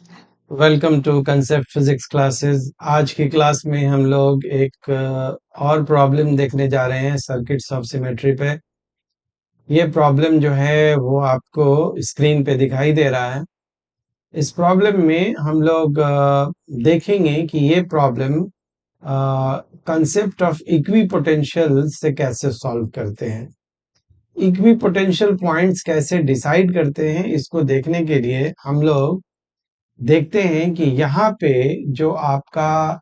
Welcome to concept physics classes. आज की class में हम लोग एक और प्रॉब्लम देखने जा रहे हैं सर्किट्स ऑफ सिमेट्री पे। ये प्रॉब्लम जो है वो आपको स्क्रीन पे दिखाई दे रहा है। इस प्रॉब्लम में हम लोग देखेंगे कि ये प्रॉब्लम कंसेप्ट ऑफ इक्विपोटेंशियल से कैसे सॉल्व करते हैं। इक्विपोटेंशियल पॉइंट्स कैसे डिसाइड करते हैं, इसको देखने के लिए हम लोग देखते हैं कि यहाँ पे जो आपका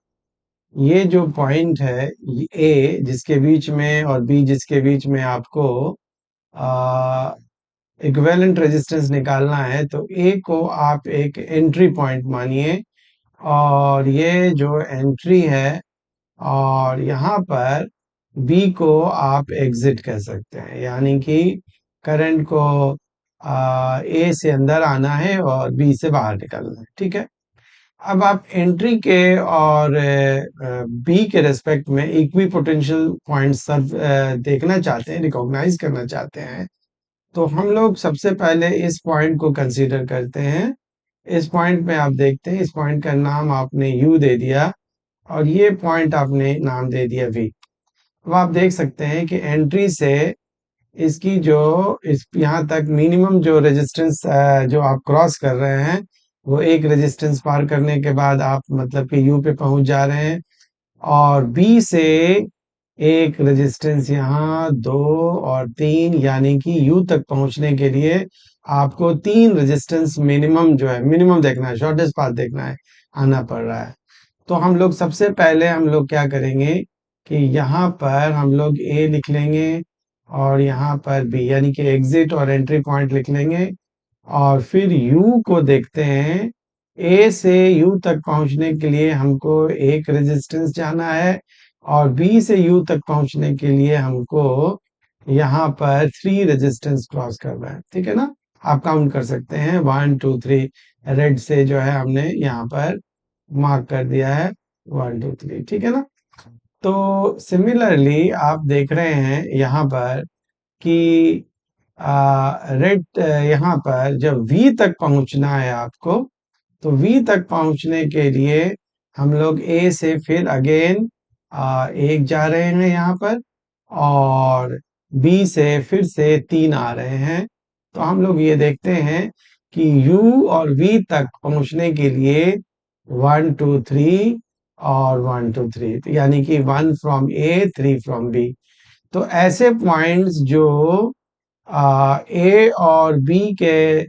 ये जो पॉइंट है ए जिसके बीच में और बी जिसके बीच में आपको इक्विवेलेंट रेजिस्टेंस निकालना है, तो ए को आप एक एंट्री पॉइंट मानिए और ये जो एंट्री है, और यहाँ पर बी को आप एग्जिट कह सकते हैं, यानी कि करंट को ए से अंदर आना है और बी से बाहर निकलना है। ठीक है। अब आप एंट्री के और बी के रेस्पेक्ट में इक्वी पोटेंशियल पॉइंट सब देखना चाहते हैं, रिकॉग्नाइज करना चाहते हैं, तो हम लोग सबसे पहले इस पॉइंट को कंसीडर करते हैं। इस पॉइंट में आप देखते हैं, इस पॉइंट का नाम आपने यू दे दिया और ये पॉइंट आपने नाम दे दिया वी। अब आप देख सकते हैं कि एंट्री से इसकी जो इस यहाँ तक मिनिमम जो रेजिस्टेंस जो आप क्रॉस कर रहे हैं, वो एक रेजिस्टेंस पार करने के बाद आप मतलब कि यू पे पहुंच जा रहे हैं, और बी से एक रेजिस्टेंस यहाँ, दो और तीन, यानी कि यू तक पहुंचने के लिए आपको तीन रेजिस्टेंस मिनिमम जो है, मिनिमम देखना है, शॉर्टेस्ट पाथ देखना है, आना पड़ रहा है। तो हम लोग सबसे पहले हम लोग क्या करेंगे कि यहाँ पर हम लोग ए लिख लेंगे और यहाँ पर बी, यानी कि एग्जिट और एंट्री पॉइंट लिख लेंगे, और फिर यू को देखते हैं। ए से यू तक पहुंचने के लिए हमको एक रेजिस्टेंस जाना है, और बी से यू तक पहुंचने के लिए हमको यहाँ पर थ्री रेजिस्टेंस क्रॉस करना है। ठीक है ना। आप काउंट कर सकते हैं, 1 2 3, रेड से जो है हमने यहाँ पर मार्क कर दिया है, 1 2 3। ठीक है ना। तो सिमिलरली आप देख रहे हैं यहाँ पर कि रेड यहाँ पर जब वी तक पहुंचना है आपको, तो वी तक पहुंचने के लिए हम लोग ए से फिर अगेन एक जा रहे हैं यहाँ पर, और बी से फिर से तीन आ रहे हैं। तो हम लोग ये देखते हैं कि यू और वी तक पहुंचने के लिए 1 2 3 और 1 2 3, यानी कि 1 फ्रॉम ए, 3 फ्रॉम बी। तो ऐसे पॉइंट्स जो ए और बी के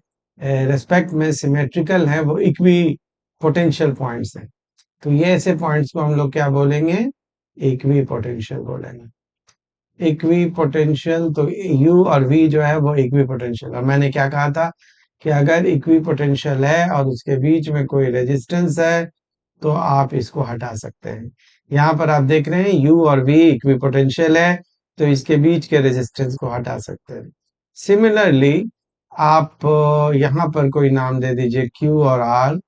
रेस्पेक्ट में सिमेट्रिकल है, वो इक्वी पोटेंशियल पॉइंट्स हैं। तो ये ऐसे पॉइंट्स को हम लोग क्या बोलेंगे? इक्वी पोटेंशियल बोलेंगे। इक्वी पोटेंशियल, तो यू और वी जो है वो इक्वी पोटेंशियल। और मैंने क्या कहा था कि अगर इक्वी पोटेंशियल है और उसके बीच में कोई रेजिस्टेंस है, तो आप इसको हटा सकते हैं। यहाँ पर आप देख रहे हैं यू और वी इक्वी पोटेंशियल है, तो इसके बीच के रेजिस्टेंस को हटा सकते हैं। सिमिलरली आप यहाँ पर कोई नाम दे दीजिए क्यू और आर,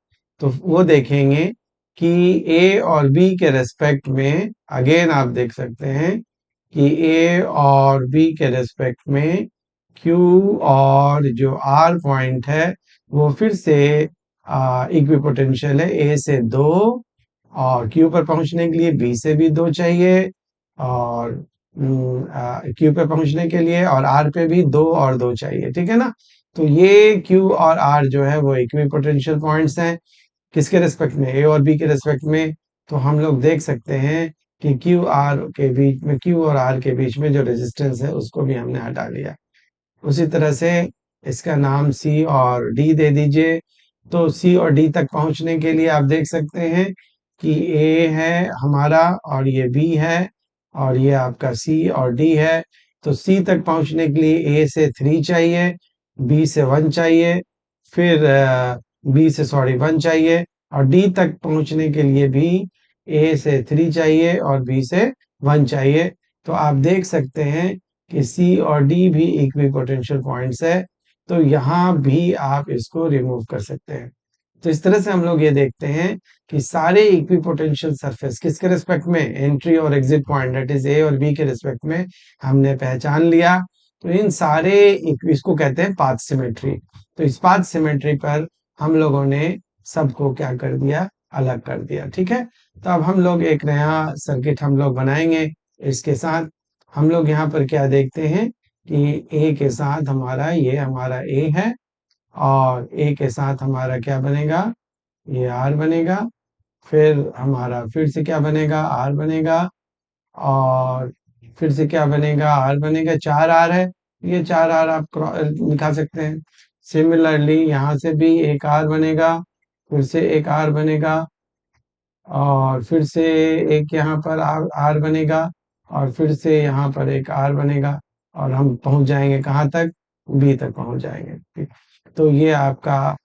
तो वो देखेंगे कि ए और बी के रेस्पेक्ट में अगेन आप देख सकते हैं कि ए और बी के रेस्पेक्ट में क्यू और जो आर पॉइंट है वो फिर से इक्विपोटेंशियल है। ए से दो, और क्यू पर पहुंचने के लिए बी से भी दो चाहिए, और क्यू पे पहुंचने के लिए और आर पे भी दो और दो चाहिए। ठीक है ना। तो ये क्यू और आर जो है वो इक्विपोटेंशियल पॉइंट्स हैं। किसके रेस्पेक्ट में? ए और बी के रेस्पेक्ट में। तो हम लोग देख सकते हैं कि क्यू आर के बीच में, क्यू और आर के बीच में जो रेजिस्टेंस है उसको भी हमने हटा लिया। उसी तरह से इसका नाम सी और डी दे दीजिए। तो सी और डी तक पहुंचने के लिए आप देख सकते हैं कि ए है हमारा और ये बी है और ये आपका सी और डी है। तो सी तक पहुंचने के लिए ए से 3 चाहिए, बी से 1 चाहिए, फिर बी से सॉरी 1 चाहिए, और डी तक पहुंचने के लिए भी ए से 3 चाहिए और बी से 1 चाहिए। तो आप देख सकते हैं कि सी और डी भी इक्विपोटेंशियल पॉइंट्स है, तो यहाँ भी आप इसको रिमूव कर सकते हैं। तो इस तरह से हम लोग ये देखते हैं कि सारे इक्विपोटेंशियल सरफेस किसके रिस्पेक्ट में? एंट्री और exit point, that is a और बी के रिस्पेक्ट में हमने पहचान लिया। तो इन सारे इसको कहते हैं पाथ सिमेट्री। तो इस पाथ सिमेट्री पर हम लोगों ने सबको क्या कर दिया, अलग कर दिया। ठीक है, तो अब हम लोग एक नया सर्किट हम लोग बनाएंगे। इसके साथ हम लोग यहाँ पर क्या देखते हैं कि ए के साथ हमारा ये हमारा ए है, और ए के साथ हमारा क्या बनेगा, ये आर बनेगा। फिर हमारा फिर से क्या बनेगा, आर बनेगा, और फिर से क्या बनेगा, आर बनेगा। 4 आर है, ये 4 आर आप निकाल सकते हैं। सिमिलरली यहाँ से भी एक आर बनेगा, फिर से एक आर बनेगा, और फिर से एक यहाँ पर आर बनेगा, और फिर से यहाँ पर एक आर बनेगा, और हम पहुंच जाएंगे कहाँ तक, बी तक पहुंच जाएंगे। ठीक। तो ये आपका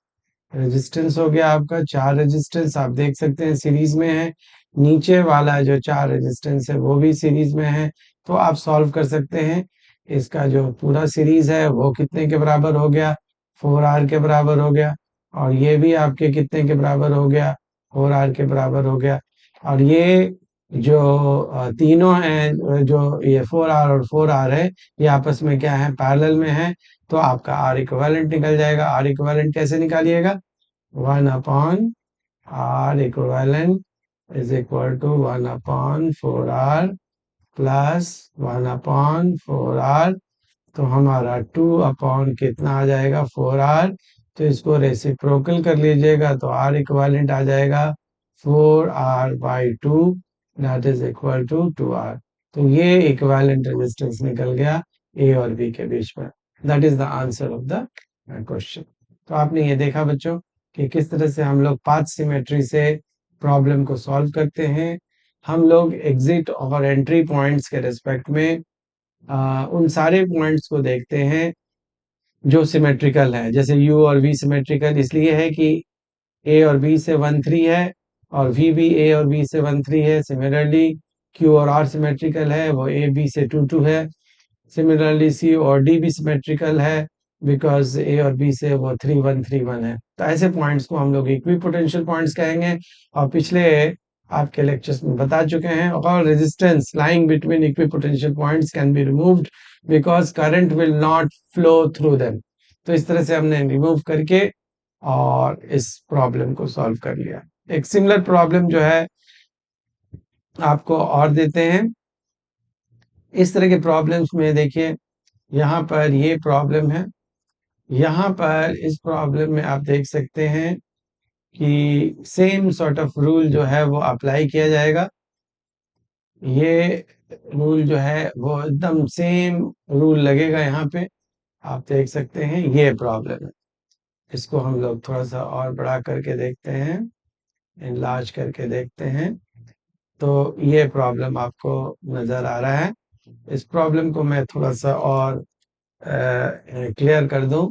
रेजिस्टेंस हो गया, आपका 4 रेजिस्टेंस आप देख सकते हैं सीरीज में है। नीचे वाला जो 4 रेजिस्टेंस है वो भी सीरीज में है। तो आप सॉल्व कर सकते हैं। इसका जो पूरा सीरीज है वो कितने के बराबर हो गया, 4R के बराबर हो गया। और ये भी आपके कितने के बराबर हो गया, 4R के बराबर हो गया। और ये जो तीनों हैं, जो ये 4R और 4R है, ये आपस में क्या है, पैरेलल में है। तो आपका R इक्विवेलेंट निकल जाएगा। R इक्विवेलेंट कैसे निकालिएगा, 1 upon R equivalent is equal to 1 upon 4R plus 1 upon 4R। तो हमारा 2 अपॉन कितना आ जाएगा, 4R। तो इसको रेसिप्रोकल कर लीजिएगा, तो R इक्विवेलेंट आ जाएगा 4R by 2, that is equal to 2R। तो ये इक्विवेलेंट रेजिस्टेंस निकल गया ए और बी के बीच में। That is the answer of the question. तो आपने ये देखा बच्चों कि किस तरह से हम लोग पाथ सिमेट्री से प्रॉब्लम को सॉल्व करते हैं। हम लोग एग्जिट और एंट्री पॉइंट्स के रिस्पेक्ट में उन सारे पॉइंट्स को देखते हैं जो सिमेट्रिकल है। जैसे u और v सिमेट्रिकल इसलिए है कि a और b से 1 3 है, और v भी a और b से 1 3 है। सिमिलरली q और r सिमेट्रिकल है, वो a b से 2 2 है। सिमिलरली c और d भी सिमेट्रिकल है, बिकॉज a और b से वो 3 1 3 1 है। तो ऐसे पॉइंट्स को हम लोग इक्विपोटेंशियल पॉइंट्स कहेंगे। और पिछले आपके लेक्चर्स में बता चुके हैं, और resistance lying between equipotential points can be removed because current will not flow through them. तो इस तरह से हमने रिमूव करके और इस प्रॉब्लम को सॉल्व कर लिया। एक सिमिलर प्रॉब्लम जो है आपको और देते हैं। इस तरह के प्रॉब्लम्स में देखिए, यहाँ पर ये प्रॉब्लम है। यहाँ पर इस प्रॉब्लम में आप देख सकते हैं कि सेम सॉर्ट ऑफ रूल जो है वो अप्लाई किया जाएगा। ये रूल जो है वो एकदम सेम रूल लगेगा यहाँ पे। आप देख सकते हैं ये प्रॉब्लम है। इसको हम लोग थोड़ा सा और बड़ा करके देखते हैं, इनलार्ज करके देखते हैं। तो ये प्रॉब्लम आपको नजर आ रहा है। इस प्रॉब्लम को मैं थोड़ा सा और क्लियर कर दूं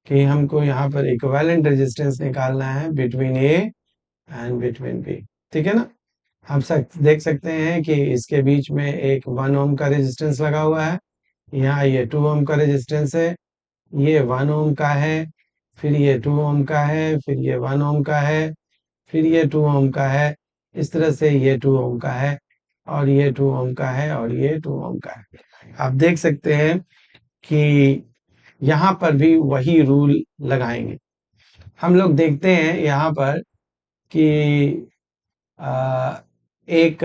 कि हमको यहाँ पर इक्विवेलेंट रेजिस्टेंस निकालना है between A and between B. ठीक है ना। हम देख सकते हैं कि इसके बीच में एक 1 ओम का रेजिस्टेंस लगा हुआ है। यहाँ ये 2 ओम का रेजिस्टेंस है, ये 1 ओम का है, फिर ये 2 ओम का है, फिर ये 1 ओम का है, फिर ये 2 ओम का है। इस तरह से ये 2 ओम का है, और ये 2 ओम का है, और ये 2 ओम का है। आप देख सकते हैं कि यहाँ पर भी वही रूल लगाएंगे। हम लोग देखते हैं यहाँ पर कि एक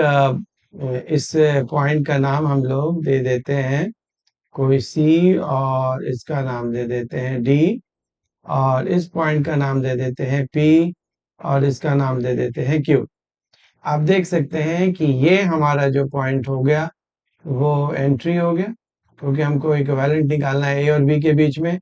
इस पॉइंट का नाम हम लोग दे देते हैं कोई C, और इसका नाम दे देते हैं D, और इस पॉइंट का नाम दे देते हैं P, और इसका नाम दे देते हैं Q। आप देख सकते हैं कि ये हमारा जो पॉइंट हो गया वो एंट्री हो गया, क्योंकि हमको इक्विवेलेंट निकालना है A और B के बीच में।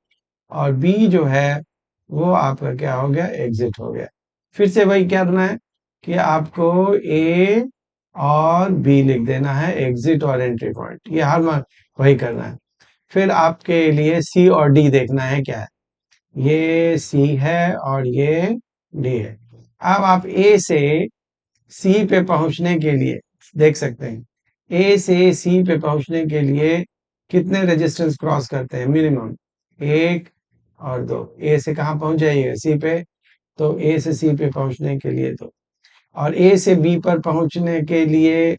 और B जो है वो आपका क्या हो गया, एग्जिट हो गया। फिर से वही क्या करना है कि आपको A और B लिख देना है, एग्जिट और एंट्री पॉइंट, ये हर वही करना है। फिर आपके लिए C और D देखना है क्या है, ये C है और ये D है। अब आप A से C पे पहुंचने के लिए देख सकते हैं, A से C पे पहुंचने के लिए कितने रेजिस्टेंस क्रॉस करते हैं, मिनिमम 1 और 2। A से कहाँ पहुंच जाइएगा, C पे। तो A से C पे पहुंचने के लिए 2, और A से B पर पहुंचने के लिए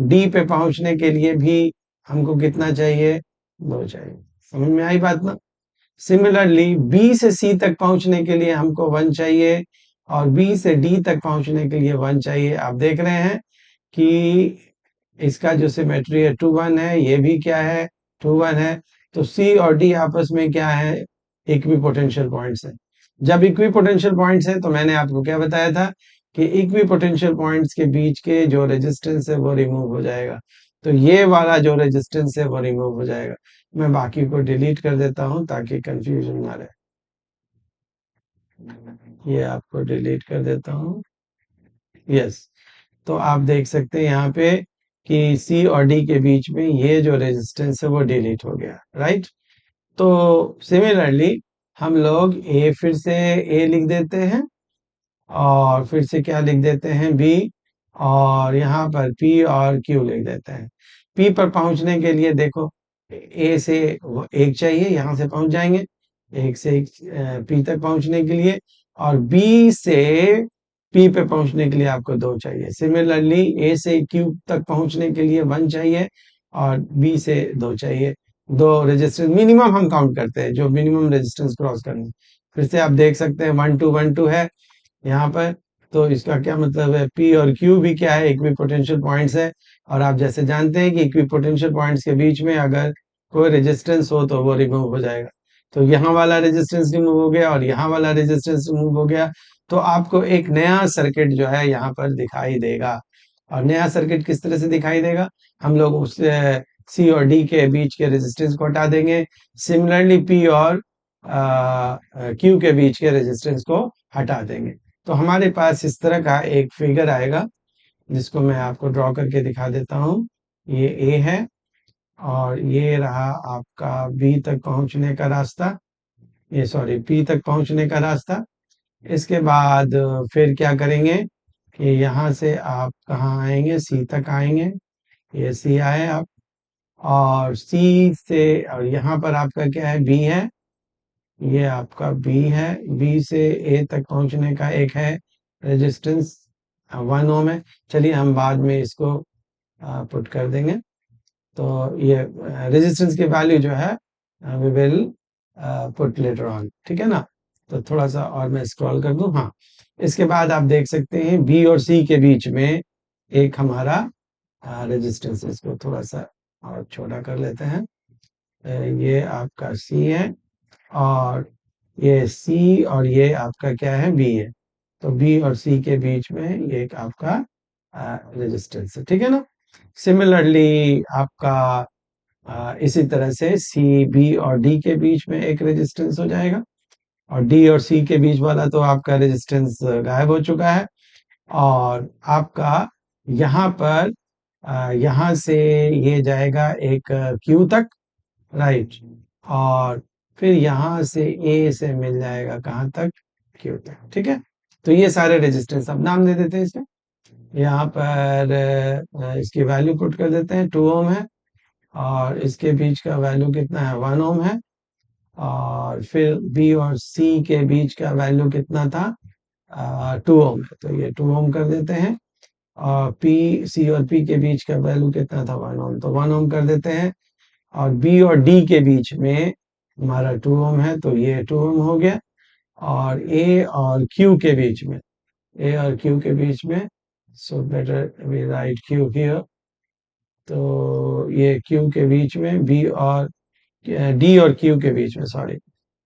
D पे पहुंचने के लिए भी हमको कितना चाहिए, 2 चाहिए। समझ में आई बात ना। सिमिलरली बी से सी तक पहुंचने के लिए हमको 1 चाहिए और बी से डी तक पहुंचने के लिए 1 चाहिए। आप देख रहे हैं कि इसका जो सिमेट्री है 2 1 है, ये भी क्या है 2 1 है। तो सी और डी आपस में क्या है, इक्विपोटेंशियल पॉइंट्स है। जब इक्विपोटेंशियल पॉइंट्स है तो मैंने आपको क्या बताया था कि इक्विपोटेंशियल पॉइंट्स के बीच के जो रेजिस्टेंस है वो रिमूव हो जाएगा। तो ये वाला जो रेजिस्टेंस है वो रिमूव हो जाएगा। मैं बाकी को डिलीट कर देता हूं ताकि कंफ्यूजन ना रहे। ये आपको डिलीट कर देता हूं। यस, तो आप देख सकते हैं यहाँ पे कि सी और डी के बीच में ये जो रेजिस्टेंस है वो डिलीट हो गया, राइट। तो सिमिलरली हम लोग ए, फिर से ए लिख देते हैं और फिर से क्या लिख देते हैं बी, और यहाँ पर पी और क्यू लिख देते हैं। पी पर पहुंचने के लिए देखो ए से एक चाहिए, यहाँ से पहुंच जाएंगे एक से एक पी तक पहुंचने के लिए, और बी से पी पे पहुंचने के लिए आपको 2 चाहिए। सिमिलरली ए से क्यू तक पहुंचने के लिए 1 चाहिए और बी से 2 चाहिए। 2 रेजिस्टेंस मिनिमम हम काउंट करते हैं, जो मिनिमम रेजिस्टेंस क्रॉस करना है। फिर से आप देख सकते हैं 1 2 1 2 है यहाँ पर। तो इसका क्या मतलब है, पी और क्यू भी क्या है, इक्विपोटेंशियल पॉइंट्स है। और आप जैसे जानते हैं कि इक्विपोटेंशियल पॉइंट्स के बीच में अगर कोई रेजिस्टेंस हो तो वो रिमूव हो जाएगा। तो यहाँ वाला रेजिस्टेंस रिमूव हो गया और यहाँ वाला रेजिस्टेंस रिमूव हो गया। तो आपको एक नया सर्किट जो है यहाँ पर दिखाई देगा। और नया सर्किट किस तरह से दिखाई देगा, हम लोग उस सी और डी के बीच के रेजिस्टेंस को हटा देंगे। सिमिलरली पी और क्यू के बीच के रेजिस्टेंस को हटा देंगे। तो हमारे पास इस तरह का एक फिगर आएगा जिसको मैं आपको ड्रॉ करके दिखा देता हूँ। ये ए है और ये रहा आपका बी तक पहुंचने का रास्ता, ये सॉरी पी तक पहुंचने का रास्ता। इसके बाद फिर क्या करेंगे कि यहाँ से आप कहाँ आएंगे, सी तक आएंगे। ये सी आए आप, और सी से और यहाँ पर आपका क्या है, बी है। ये आपका बी है, बी से ए तक पहुंचने का एक है रेजिस्टेंस 1 ओम है। चलिए हम बाद में इसको पुट कर देंगे। तो ये रेजिस्टेंस की वैल्यू जो है we will put later on, ठीक है ना। तो थोड़ा सा और मैं स्क्रॉल कर दूं, हाँ। इसके बाद आप देख सकते हैं बी और सी के बीच में एक हमारा रेजिस्टेंस, इसको थोड़ा सा और छोटा कर लेते हैं। ये आपका सी है और ये सी और ये आपका क्या है, बी है। तो बी और सी के बीच में ये एक आपका रेजिस्टेंस है, ठीक है ना। सिमिलरली आपका इसी तरह से सी बी और डी के बीच में एक रेजिस्टेंस हो जाएगा, और डी और सी के बीच वाला तो आपका रेजिस्टेंस गायब हो चुका है। और आपका यहाँ पर यहाँ से ये जाएगा एक क्यू तक, राइट। और फिर यहाँ से ए से मिल जाएगा कहाँ तक, क्यू तक, ठीक है। तो ये सारे रेजिस्टेंस अब नाम दे देते हैं इसमें। यहाँ पर इसकी वैल्यू पुट कर देते हैं, 2 ओम है, और इसके बीच का वैल्यू कितना है, 1 ओम है। और फिर बी और सी के बीच का वैल्यू कितना था, 2 ओम है, तो ये 2 ओम कर देते हैं। और पी सी और पी के बीच का वैल्यू कितना था, 1 ओम, तो 1 ओम कर देते हैं। और बी और डी के बीच में हमारा 2 ओम है, तो ये 2 ओम हो गया। और ए और क्यू के बीच में, ए और क्यू के बीच में, so better we write Q here. तो ये क्यू के बीच में बी और डी और क्यू के बीच में, सॉरी,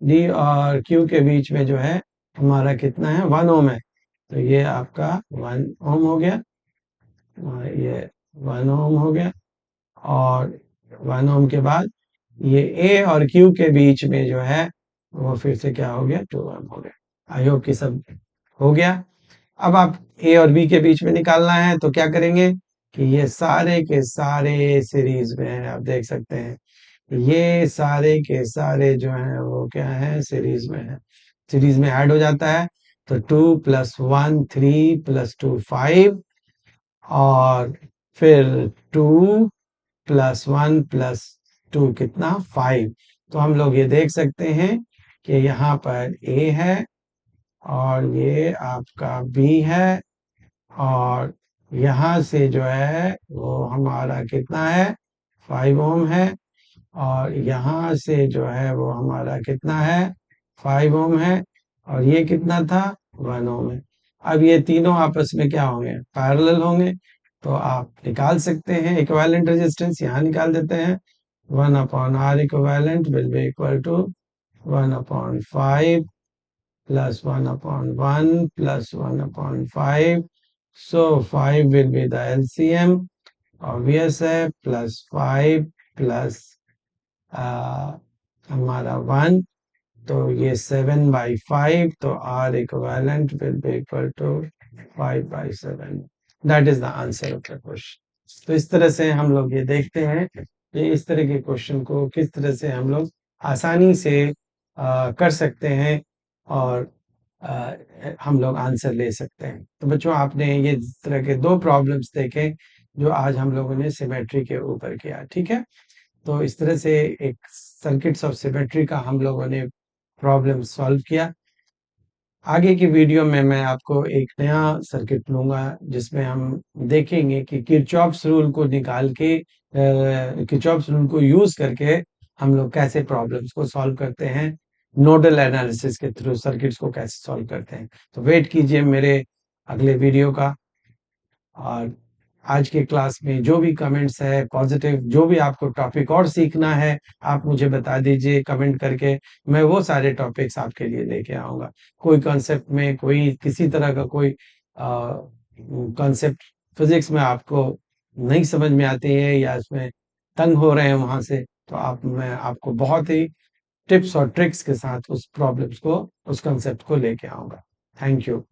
डी और क्यू के बीच में जो है हमारा कितना है, 1 ओम है। तो ये आपका 1 ओम हो गया, और ये 1 ओम हो गया। और 1 ओम के बाद ये ए और क्यू के बीच में जो है वो फिर से क्या हो गया, 2 ओम हो गया। आई होप कि सब हो गया। अब आप ए और बी के बीच में निकालना है तो क्या करेंगे कि ये सारे के सारे सीरीज में है, आप देख सकते हैं ये सारे के सारे जो हैं वो क्या है, सीरीज में है, सीरीज में ऐड हो जाता है। तो 2 + 1 3 + 2 5, और फिर 2 + 1 + 2 कितना, 5। तो हम लोग ये देख सकते हैं कि यहाँ पर ए है और ये आपका बी है, और यहाँ से जो है वो हमारा कितना है, 5 ओम है। और यहाँ से जो है वो हमारा कितना है, 5 ओम है, और ये कितना था, 1 ओम है। अब ये तीनों आपस में क्या होंगे, पैरेलल होंगे, तो आप निकाल सकते हैं इक्विवेलेंट रेजिस्टेंस, यहाँ निकाल देते हैं। 1/R equivalent will be equal to 1/5 plus 1/1 plus 1/5. So 5 will be the LCM, obvious है, plus 5 plus हमारा 1, तो ये 7/5, तो R equivalent will be equal to 5/7. That is the answer of the question. तो इस तरह से हम लोग ये देखते हैं कि इस तरह के क्वेश्चन को किस तरह से हम लोग आसानी से कर सकते हैं, और हम लोग आंसर ले सकते हैं। तो बच्चों, आपने ये इस तरह के 2 प्रॉब्लम्स देखे जो आज हम लोगों ने सिमेट्री के ऊपर किया, ठीक है? तो इस तरह से एक सर्किट्स ऑफ सिमेट्री का हम लोगों ने प्रॉब्लम सॉल्व किया। आगे की वीडियो में मैं आपको एक नया सर्किट लूँगा जिसमें हम देखेंगे कि किरचॉफ्स रूल को निकाल के किरचॉफ्स रूल को यूज़ करके हम लोग कैसे प्रॉब्लम्स को सॉल्व करते हैं, नोडल एनालिसिस के थ्रू सर्किट्स को कैसे सॉल्व करते हैं। तो वेट कीजिए मेरे अगले वीडियो का। और आज के क्लास में जो भी कमेंट्स है पॉजिटिव, जो भी आपको टॉपिक और सीखना है, आप मुझे बता दीजिए कमेंट करके, मैं वो सारे टॉपिक्स आपके लिए लेके आऊँगा। कोई कॉन्सेप्ट में कोई किसी तरह का कोई कॉन्सेप्ट फिज़िक्स में आपको नहीं समझ में आती है या इसमें तंग हो रहे हैं वहाँ से, तो मैं आपको बहुत ही टिप्स और ट्रिक्स के साथ उस प्रॉब्लम्स को, उस कॉन्सेप्ट को लेके आऊँगा। Thank you.